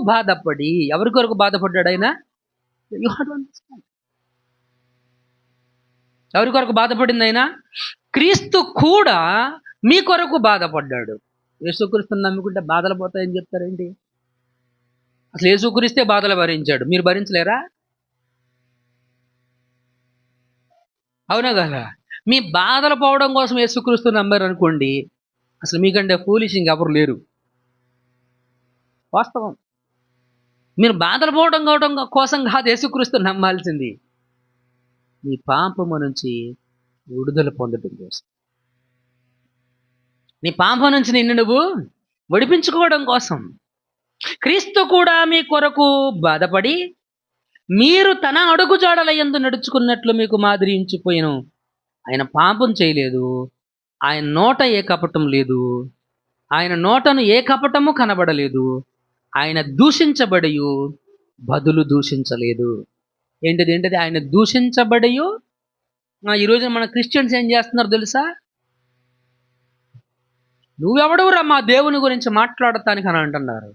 బాధపడి, ఎవరి కొరకు బాధపడ్డాడు ఆయన? You have to understand. ఎవరి కొరకు బాధపడింది ఆయన? క్రీస్తు కూడా మీ కొరకు బాధపడ్డాడు. యేసుక్రీస్తుని నమ్ముకుంటే బాధలు పోతాయని చెప్తారేంటి? అసలు యేసుక్రీస్తే బాధలు భరించాడు, మీరు భరించలేరా? అవునా కదా? మీ బాధలు పోవడం కోసం యేసుక్రీస్తు నమ్మారు అనుకోండి, అసలు మీకంటే ఫూలిష్ ఇంకెవరు లేరు. వాస్తవం. మీరు బాధలు పోవడం కోసం కాదు యేసుక్రీస్తు నమ్మాల్సింది, మీ పాపము నుంచి విడుదల పొందడం కోసం. నీ పాపం నుంచి నిన్ను నువ్వు విడిపించుకోవడం కోసం. క్రీస్తు కూడా మీ కొరకు బాధపడి, మీరు తన అడుగుజాడల యందు నడుచుకున్నట్లు మీకు మాదిరి ఉంచిపోయిను. ఆయన పాపం చేయలేదు, ఆయన నోట ఏ కపటం లేదు, ఆయన నోటను ఏ కపటము కనబడలేదు, ఆయన దూషించబడియు బదులు దూషించలేదు. ఏంటిది? ఆయన దూషించబడియు. ఈరోజు మన క్రిస్టియన్స్ ఏం చేస్తున్నారు తెలుసా? నువ్వెవడవురా మా దేవుని గురించి మాట్లాడటానికి అని అంటున్నారు.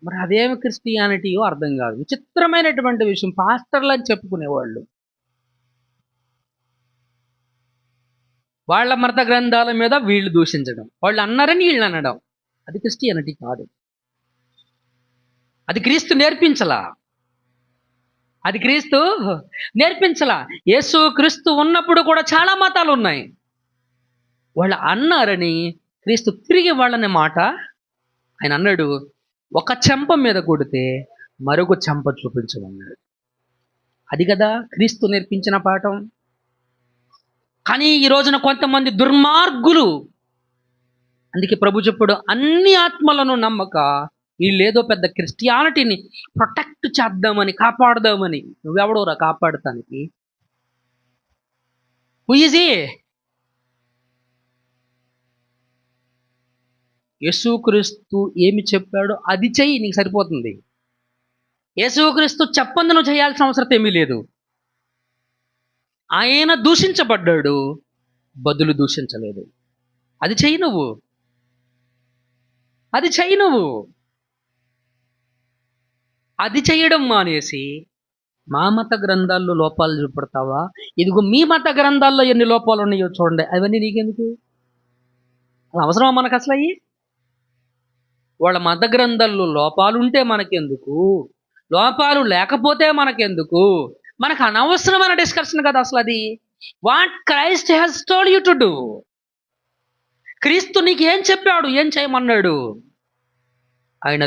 మరి అదేమి క్రిస్టియానిటీయో అర్థం కాదు. విచిత్రమైనటువంటి విషయం. పాస్టర్లు అని చెప్పుకునేవాళ్ళు వాళ్ళ మత గ్రంథాల మీద వీళ్ళు దూషించడం, వాళ్ళు అన్నారని వీళ్ళు అనడం, అది క్రిస్టియానిటీ కాదు. అది క్రీస్తు నేర్పించలా. అది క్రీస్తు నేర్పించలా. యేసు క్రీస్తు ఉన్నప్పుడు కూడా చాలా మతాలు ఉన్నాయి. వాళ్ళు అన్నారని క్రీస్తు తిరిగి వాళ్ళని మాట ఆయన అన్నాడు, ఒక చెంప మీద కొడితే మరొక చెంప చూపించమన్నాడు. అది కదా క్రీస్తు నేర్పించిన పాఠం. కానీ ఈ రోజున కొంతమంది దుర్మార్గులు, అందుకే ప్రభు చెప్పుడు, అన్ని ఆత్మలను నమ్మక వీళ్ళేదో పెద్ద క్రిస్టియానిటీని ప్రొటెక్ట్ చేద్దామని, కాపాడదామని. నువ్వెవడోరా కాపాడటానికి? హూ ఈజ్ హి? యేసుక్రీస్తు ఏమి చెప్పాడో అది చెయ్యి, నీకు సరిపోతుంది. యేసుక్రీస్తు చెప్పంది నువ్వు చేయాల్సిన అవసరం ఏమీ లేదు. ఆయన దూషించబడ్డాడు, బదులు దూషించలేదు. అది చెయ్యి నువ్వు. అది చెయ్యి నువ్వు. అది చేయడం మానేసి మా మత గ్రంథాల్లో లోపాలు చూపెడతావా? ఇదిగో మీ మత గ్రంథాల్లో ఎన్ని లోపాలు ఉన్నాయో చూడండి. అవన్నీ నీకెందుకు? అవసరమా మనకు అసలు అయ్యి? వాళ్ళ మత గ్రంథాల్లో లోపాలు ఉంటే మనకెందుకు? లోపాలు లేకపోతే మనకెందుకు? మనకు అనవసరమైన డిస్కషన్ కదా అసలు అది. What Christ has told you to do. క్రీస్తు నీకు ఏం చెప్పాడు, ఏం చేయమన్నాడు? ఆయన